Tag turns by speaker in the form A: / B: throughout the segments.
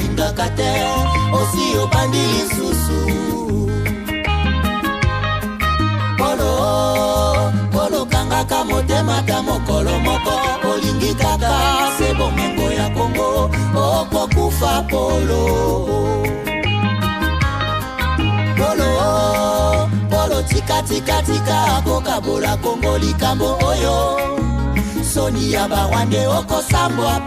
A: olingaka te osi obandi lisusu polo kangaka motema ta mokolo moko olingi kaka se bomengo ya Kongo okokufa polo tika akokabola Kongo likambo oyo soni ya bawande okosambwa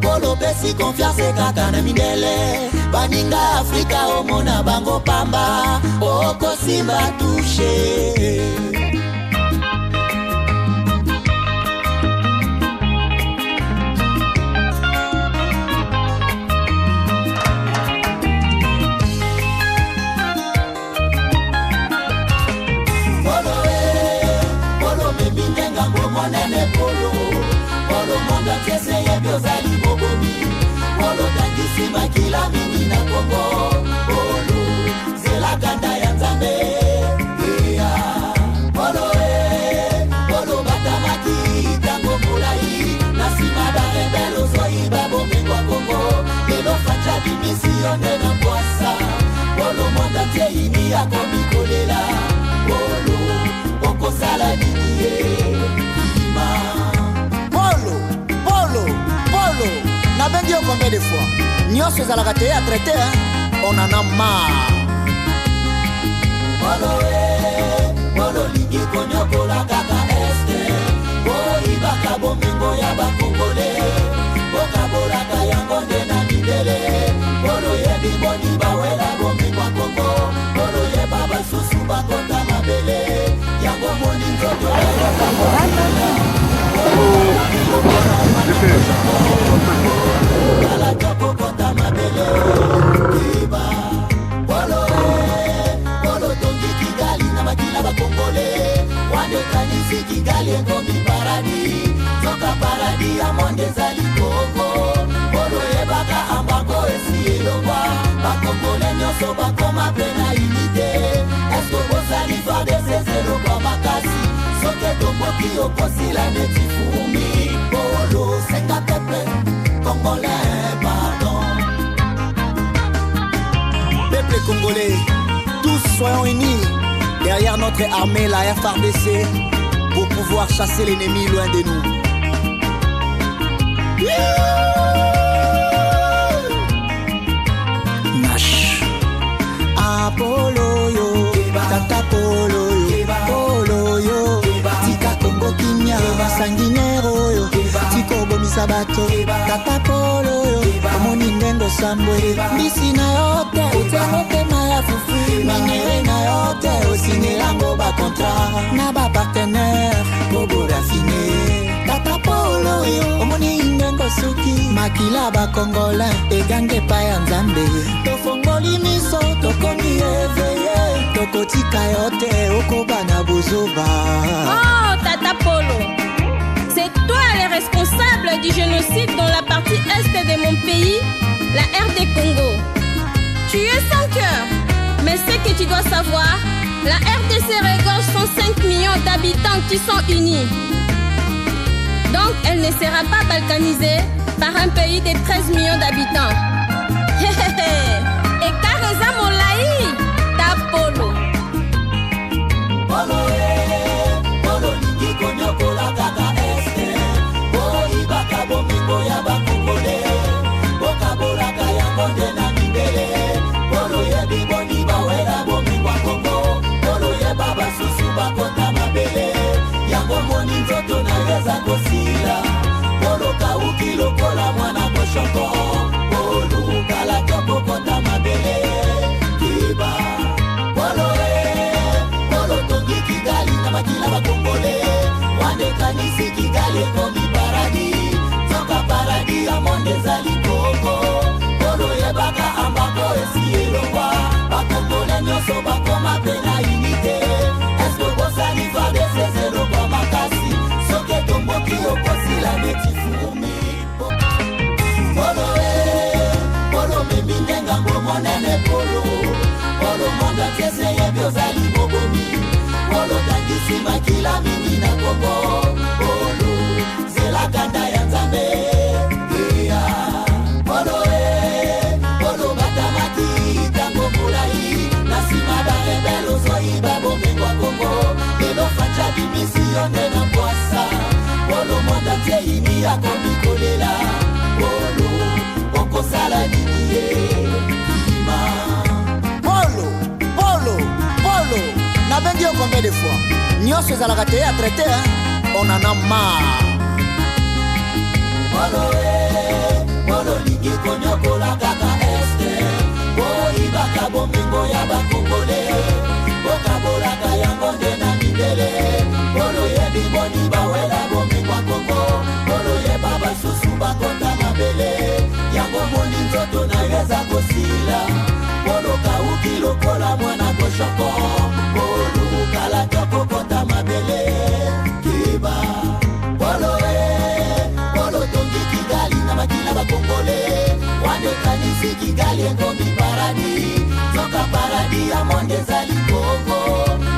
A: polo pesi confiance kaka na mindele baninga Afrika omona bango pamba okosimba touche Polo monda kese ya biozali bobomi Polo tangisi makila mingi na Kongo Polo zela kanda ya Nzambe Polo batamaki tango mulai Nasima da rebelo zoi babo mingwa Kongo Lelo facha di misione na kwasa Polo monda teini ya komikolela Polo okosala didiye Polo, n'a bien dit combien de fois Nyon se zalaka te à traiter, on en a marre. Polo lingi konyokola kaka este Boi baka bomingo ya bakongole Boka bolaka yango nde na midele Polo yebi boni bawela bomingo Kongo Polo yeba basusu bakota mabele Yango moni nzoto ya bakongole Polo tongi Kigali na makila bakongole Wande kanisi Kigali engomi paradi Zoka paradi ya monde zali Kongo Polo yebaka ambango esi elongwa Bakongole nyoso bakoma pena unité Esko bozali fade sezelo kwa makasi Soke tomboki okosila neti fumi Polo senga pepe Congolais pardon Peuple congolais, tous soyons unis derrière notre armée, la FARDC, pour pouvoir chasser l'ennemi loin de nous. Nash Apollo yo, Tata Polo yo, Polo yo, Tika Kongo Kimia, Sanguinero yo, Tiko Bomisa Bato, Tata Polo yo, Moningengo Sambwe, Bisina yote, Utemote Maya Fufu, Minere na yote, Osine Lango ba contrat, Naba partenaire, Bobo raffiné, Tata Polo yo, Moningengo Suki, Makila ba Congolais, Egange Paya Nzambe, Tofongoli miso, Tokomi éveillé, Tokotika yote, Okobana Bozoba.
B: Oh, Tata Polo, c'est toi le responsable du génocide dans la partie est de mon pays, la RD Congo. Tu es sans cœur, mais ce que tu dois savoir, la RDC regorge 105 millions d'habitants qui sont unis. Donc elle ne sera pas balkanisée par un pays de 13 millions d'habitants. Et Kareza Molaï, ta Polo.
A: Polo lingi konyokola kaka este Boi baka bomingo ya bakongole Boka bolaka yango nde na mindele Polo yebi boni bawela bomingo Kongo Polo yeba basusu bakota mabele Yango moni nzoto na yeza kosila Polo kauki lokola mwana koshoko Polo kalaka kokota mabele Kiba Polo tongi Kigali na makila bakongole Wande kanisi Kigali ekomi paradi Zoka paradi ya monde zali Kongo Polo yebaka ambako esi elongwa Bakongole nyoso bakoma pena unité Esko bosali fade sezelo kwa makasi Soke tomboki okosila neti fumi Polo mimi ngango monene Polo monda kese yebi ozali bobomi Polo tangisi makila mingi na Kongo Polo zela ya komikolela polo okosala nini ima polo polo polo nabengi yo combien de fois nyonso ezalaka te ya traité on en a marre polo lingi konyokola kaka este boyibaka bomengo ya bakongole bokabolaka yango nde na mindele polo yebi boni bawela bomengo kongo polo yeba basusu bakota mabele yango moni nzoto na yeza kosila polo kauki lokola mwana koshoko polo kalaka kokota mabele kiba polo polo tongi kigali na makila bakongole wande kanisi kigali engomi paradi zoka paradi ya monde zali koko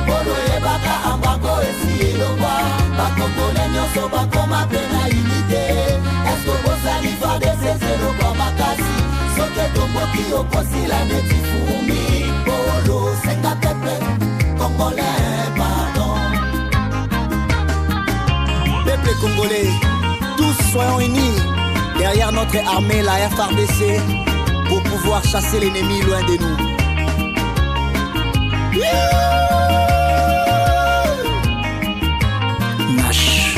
A: polo yebaka ambako esi elongwa bakongole nyonso bakoma pena unité esko bosali fade sezelo kwa makasi soke tomboki okosila neti fumi polo senga pepe congolais pardon peuple congolais tous soyons unis derrière notre armée la FARDC pour pouvoir chasser l'ennemi loin de nous. Nash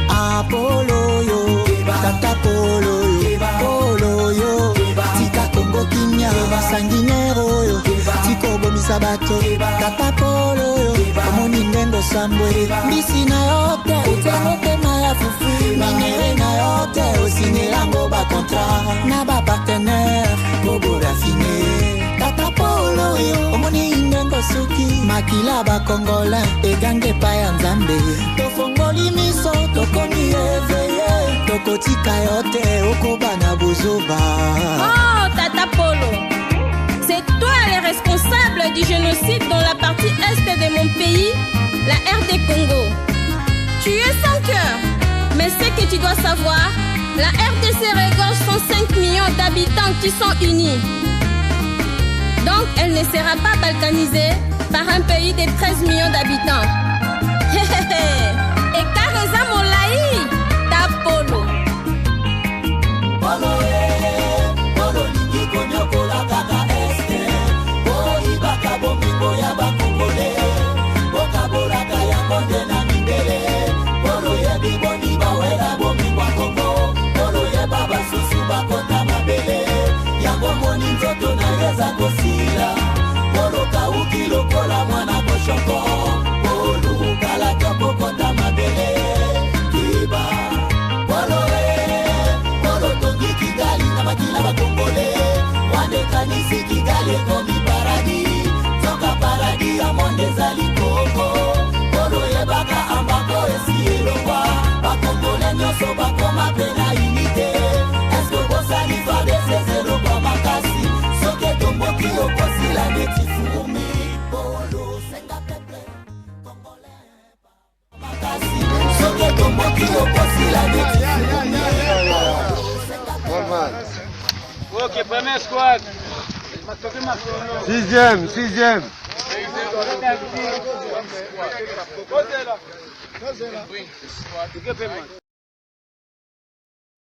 A: Apollo yo Tata Polo yo Polo yo Tika Congo Kinya Sanguinero yo Tiko bomisa bato Tata Polo yo Omoni ndendo sambwe Mbisi na yote Utengote na ya fufu Minere na yote Osine lango ba contrat Na ba partenaire Bobo raffiné Tata Polo yo Omoni ndengo suki Makila ba Kongola Egange pa ya nzambe Tofongoli miso Tokomi eveye Tokotika yote Okoba na bozoba
B: Oh Tata Polo, c'est toi le responsable du génocide dans la partie est de mon pays, la RD Congo. Tu es sans cœur, mais ce que tu dois savoir, la RDC regorge 105 millions d'habitants qui sont unis. Donc elle ne sera pas balkanisée par un pays de 13 millions d'habitants. Et Kareza Molaï, ta Polo. Polo lingi konyokola kaka este boyibaka bomingo ya bakongole bokabolaka yango nde na mindele polo yebi boni bawela bomingo ya kongo polo yeba basusu bakota mabele yango moni nzoto na yeza kosila polo kauki lokola mwana koshoko polo kalaka kokota mabele kiba polo tongi kigali na makila bakongole wande kanisi kigali ekomi paradi zoka paradi ya monde zali koko polo yebaka ambako esi elongwa bakongole nyonso bakoma pena unité esko bosali fade sezelo kwa makasi soke tomboki okosila neti fumi polo senga pepe congolais makasi soke tomboki okosila neti fumi.
C: Ok, première squad. Sixième.